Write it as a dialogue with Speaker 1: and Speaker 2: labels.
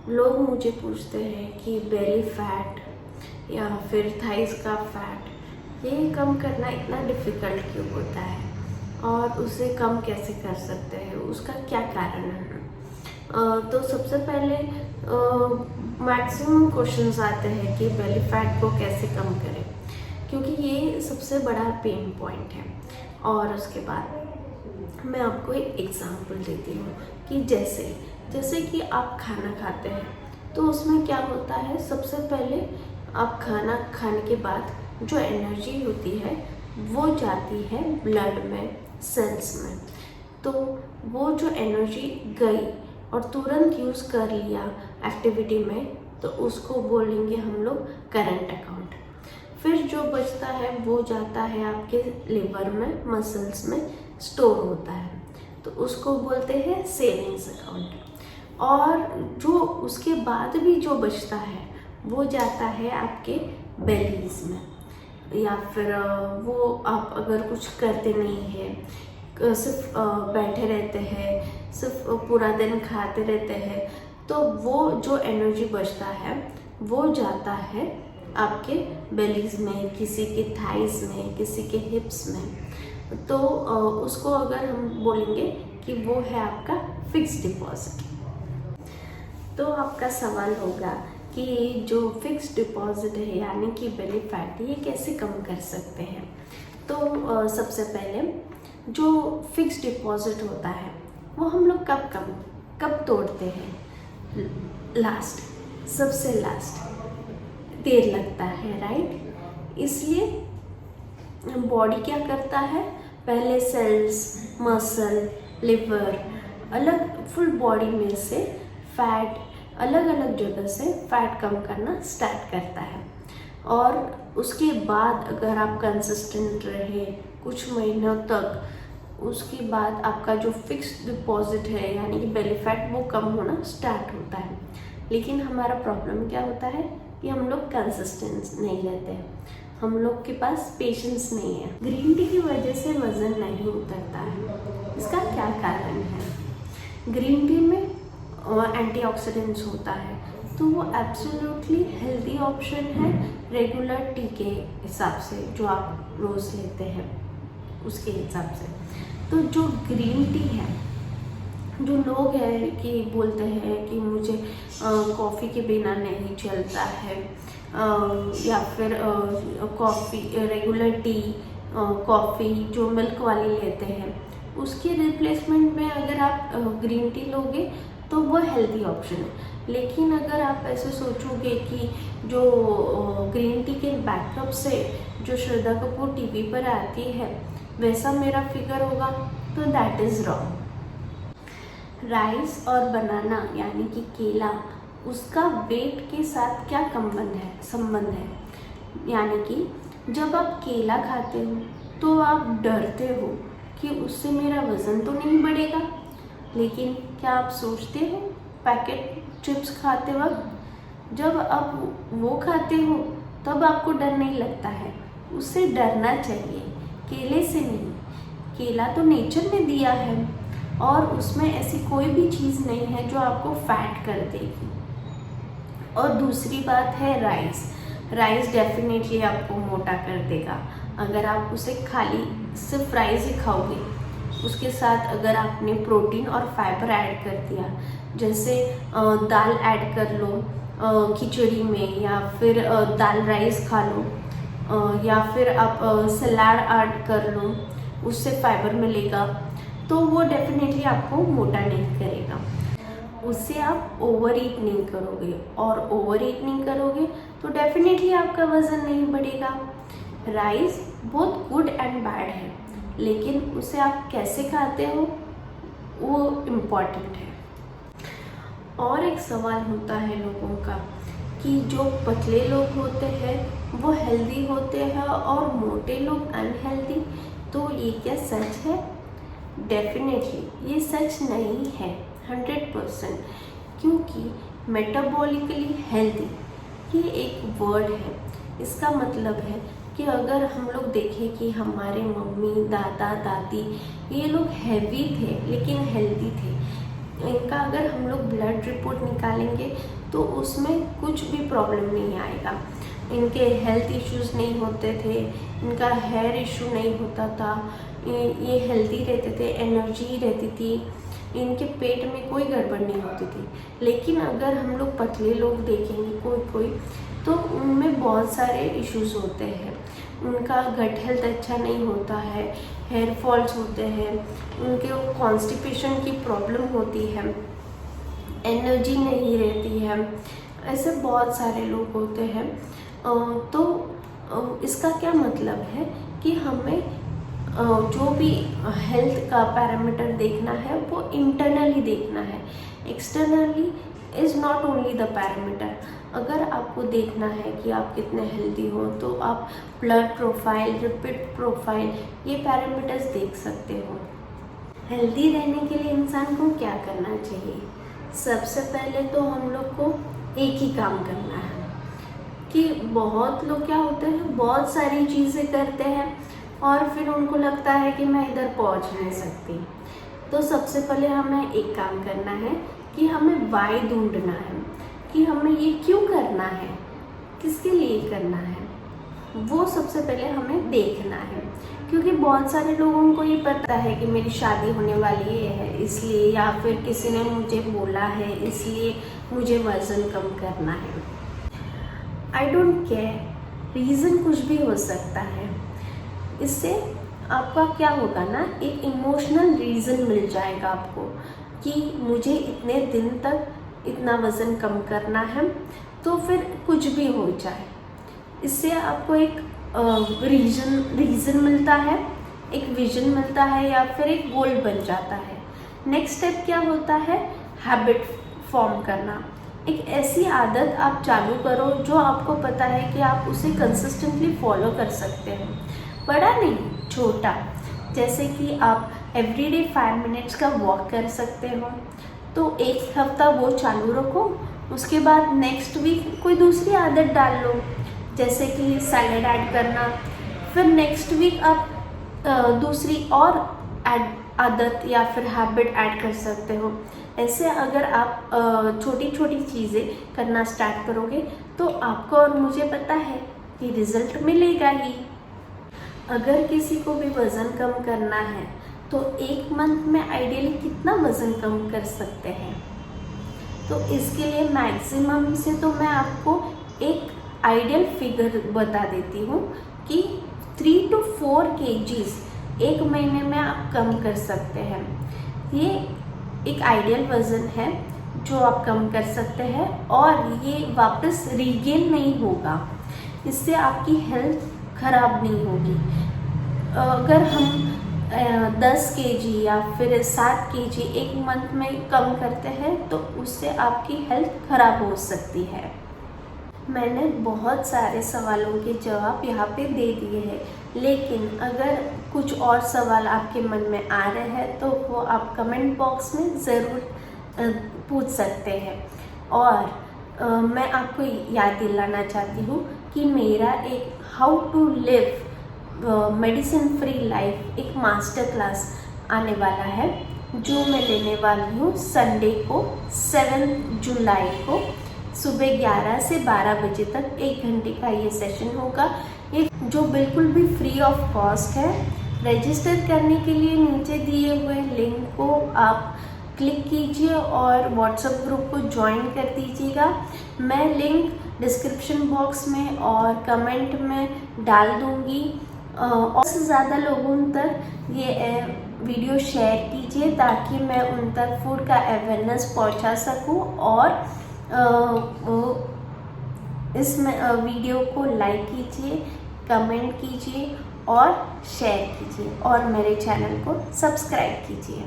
Speaker 1: लोग मुझे पूछते हैं कि बेली फैट या फिर थाइस का फैट ये कम करना इतना डिफ़िकल्ट क्यों होता है और उसे कम कैसे कर सकते हैं, उसका क्या कारण है। तो सबसे पहले मैक्सिमम क्वेश्चंस आते हैं कि बेली फैट को कैसे कम करें, क्योंकि ये सबसे बड़ा पेन पॉइंट है। और उसके बाद मैं आपको एक एग्जांपल देती हूँ कि जैसे कि आप खाना खाते हैं तो उसमें क्या होता है, सबसे पहले आप खाना खाने के बाद जो एनर्जी होती है वो जाती है ब्लड में, सेल्स में। तो वो जो एनर्जी गई और तुरंत यूज़ कर लिया एक्टिविटी में, तो उसको बोलेंगे हम लोग करंट अकाउंट। फिर जो बचता है वो जाता है आपके लिवर में, मसल्स में स्टोर होता है, तो उसको बोलते हैं सेविंग्स अकाउंट। और जो उसके बाद भी जो बचता है वो जाता है आपके बेलीज में, या फिर वो आप अगर कुछ करते नहीं हैं, सिर्फ बैठे रहते हैं, सिर्फ पूरा दिन खाते रहते हैं, तो वो जो एनर्जी बचता है वो जाता है आपके बेलीज में, किसी के थाइस में, किसी के हिप्स में। तो उसको अगर हम बोलेंगे कि वो है आपका फिक्स डिपॉजिट। तो आपका सवाल होगा कि जो फिक्स डिपॉजिट है यानी कि बेली फैट, ये कैसे कम कर सकते हैं। तो सबसे पहले जो फिक्स डिपॉजिट होता है वो हम लोग कब तोड़ते हैं, सबसे लास्ट देर लगता है, राइट। इसलिए बॉडी क्या करता है, पहले सेल्स, मसल, लिवर, अलग फुल बॉडी में से फैट, अलग अलग जगह से फैट कम करना स्टार्ट करता है। और उसके बाद अगर आप कंसिस्टेंट रहे कुछ महीनों तक, उसके बाद आपका जो फिक्स डिपॉजिट है यानी कि बेली फैट वो कम होना स्टार्ट होता है। लेकिन हमारा प्रॉब्लम क्या होता है कि हम लोग कंसिस्टेंट नहीं रहते हैं, हम लोग के पास पेशेंस नहीं है। ग्रीन टी की वजह से वज़न नहीं उतरता है, इसका क्या कारण है। ग्रीन टी में एंटीऑक्सीडेंट्स होता है, तो वो एब्सोल्युटली हेल्दी ऑप्शन है रेगुलर टी के हिसाब से, जो आप रोज़ लेते हैं उसके हिसाब से। तो जो ग्रीन टी है, जो लोग हैं कि बोलते हैं कि मुझे कॉफ़ी के बिना नहीं चलता है, या फिर कॉफ़ी, रेगुलर टी, कॉफ़ी जो मिल्क वाली लेते हैं, उसके रिप्लेसमेंट में अगर आप ग्रीन टी लोगे तो वो हेल्दी ऑप्शन है। लेकिन अगर आप ऐसे सोचोगे कि जो ग्रीन टी के बैकअप से जो श्रद्धा कपूर टीवी पर आती है वैसा मेरा फिगर होगा, तो दैट इज़ रॉन्ग। राइस और बनाना यानी कि केला, उसका वेट के साथ क्या संबंध है। यानी कि जब आप केला खाते हो तो आप डरते हो कि उससे मेरा वज़न तो नहीं बढ़ेगा। लेकिन क्या आप सोचते हो पैकेट चिप्स खाते वक्त जब आप वो खाते हो तब आपको डर नहीं लगता है, उससे डरना चाहिए, केले से नहीं। केला तो नेचर ने दिया है और उसमें ऐसी कोई भी चीज़ नहीं है जो आपको फैट कर देगी। और दूसरी बात है राइस डेफिनेटली आपको मोटा कर देगा अगर आप उसे खाली सिर्फ राइस ही खाओगे। उसके साथ अगर आपने प्रोटीन और फाइबर ऐड कर दिया, जैसे दाल ऐड कर लो खिचड़ी में, या फिर दाल राइस खा लो, या फिर आप सलाद ऐड कर लो, उससे फाइबर मिलेगा, तो वो डेफिनेटली आपको मोटा नहीं करेगा। उससे आप ओवर ईट नहीं करोगे, और ओवर ईट नहीं करोगे तो डेफिनेटली आपका वज़न नहीं बढ़ेगा। राइस बहुत गुड एंड बैड है, लेकिन उसे आप कैसे खाते हो वो इम्पॉर्टेंट है। और एक सवाल होता है लोगों का कि जो पतले लोग होते हैं वो हेल्दी होते हैं और मोटे लोग अनहेल्दी, तो ये क्या सच है? डेफिनेटली ये सच नहीं है 100%, क्योंकि मेटाबॉलिकली हेल्दी ये एक वर्ड है। इसका मतलब है कि कि अगर हम लोग देखें कि हमारे मम्मी दादा दादी ये लोग हैवी थे लेकिन हेल्दी थे, इनका अगर हम लोग ब्लड रिपोर्ट निकालेंगे तो उसमें कुछ भी प्रॉब्लम नहीं आएगा। इनके हेल्थ इश्यूज़ नहीं होते थे, इनका हेयर इशू नहीं होता था, ये हेल्दी रहते थे, एनर्जी रहती थी, इनके पेट में कोई गड़बड़ नहीं होती थी। लेकिन अगर हम लोग पतले लोग देखेंगे कोई तो उनमें बहुत सारे इश्यूज़ होते हैं। उनका गट हेल्थ अच्छा नहीं होता है, हेयर फॉल्स होते हैं, उनके कॉन्स्टिपेशन की प्रॉब्लम होती है, एनर्जी नहीं रहती है, ऐसे बहुत सारे लोग होते हैं। तो इसका क्या मतलब है कि हमें जो भी हेल्थ का पैरामीटर देखना है वो इंटरनली देखना है, externally is not only the parameter. अगर आपको देखना है कि आप कितने हेल्दी हो तो आप ब्लड प्रोफाइल, लिपिड प्रोफाइल, ये पैरामीटर्स देख सकते हो। हेल्दी रहने के लिए इंसान को क्या करना चाहिए? सबसे पहले तो हम लोग को एक ही काम करना है कि बहुत लोग क्या होते हैं, बहुत सारी चीज़ें करते हैं और फिर उनको लगता है कि मैं इधर पहुंच नहीं सकती। तो सबसे पहले हमें एक काम करना है कि हमें वाई ढूंढना है कि हमें ये क्यों करना है, किसके लिए करना है, वो सबसे पहले हमें देखना है। क्योंकि बहुत सारे लोगों को ये पता है कि मेरी शादी होने वाली है इसलिए, या फिर किसी ने मुझे बोला है इसलिए मुझे वज़न कम करना है। आई डोंट केयर, रीज़न कुछ भी हो सकता है। इससे आपका क्या होगा ना, एक इमोशनल रीज़न मिल जाएगा आपको कि मुझे इतने दिन तक इतना वज़न कम करना है, तो फिर कुछ भी हो जाए, इससे आपको एक रीज़न मिलता है, एक विजन मिलता है या फिर एक गोल बन जाता है। नेक्स्ट स्टेप क्या होता है? हैबिट फॉर्म करना। एक ऐसी आदत आप चालू करो जो आपको पता है कि आप उसे कंसिस्टेंटली फॉलो कर सकते हो। बड़ा नहीं, छोटा, जैसे कि आप एवरीडे 5 मिनट्स का वॉक कर सकते हो, तो एक हफ्ता वो चालू रखो, उसके बाद नेक्स्ट वीक कोई दूसरी आदत डाल लो, जैसे कि सैलेड ऐड करना, फिर नेक्स्ट वीक आप दूसरी और आदत या फिर हैबिट ऐड कर सकते हो। ऐसे अगर आप छोटी छोटी चीज़ें करना स्टार्ट करोगे तो आपको और मुझे पता है कि रिज़ल्ट मिलेगा ही। अगर किसी को भी वज़न कम करना है तो 1 मंथ में आइडियली कितना वज़न कम कर सकते हैं? तो इसके लिए मैक्सिमम से तो मैं आपको एक आइडियल फिगर बता देती हूँ कि 3 to 4 kgs 1 महीने में आप कम कर सकते हैं। ये एक आइडियल वज़न है जो आप कम कर सकते हैं और ये वापस रीगेन नहीं होगा, इससे आपकी हेल्थ ख़राब नहीं होगी। अगर हम 10 kg या फिर 7 kg 1 मंथ में कम करते हैं तो उससे आपकी हेल्थ ख़राब हो सकती है। मैंने बहुत सारे सवालों के जवाब यहाँ पे दे दिए हैं, लेकिन अगर कुछ और सवाल आपके मन में आ रहे हैं तो वो आप कमेंट बॉक्स में ज़रूर पूछ सकते हैं। और मैं आपको याद दिलाना चाहती हूँ कि मेरा एक how to live medicine free life एक मास्टर क्लास आने वाला है, जो मैं लेने वाली हूँ संडे को 7 जुलाई को सुबह 11 से 12 बजे तक 1 घंटे का ये सेशन होगा, ये जो बिल्कुल भी फ्री ऑफ कॉस्ट है। रजिस्टर करने के लिए नीचे दिए हुए लिंक को आप क्लिक कीजिए और व्हाट्सएप ग्रुप को ज्वाइन कर दीजिएगा। मैं लिंक डिस्क्रिप्शन बॉक्स में और कमेंट में डाल दूँगी। और से ज़्यादा लोगों तक ये वीडियो शेयर कीजिए ताकि मैं उन तक फूड का अवेयरनेस पहुंचा सकूं, और इसमें वीडियो को लाइक कीजिए, कमेंट कीजिए और शेयर कीजिए और मेरे चैनल को सब्सक्राइब कीजिए।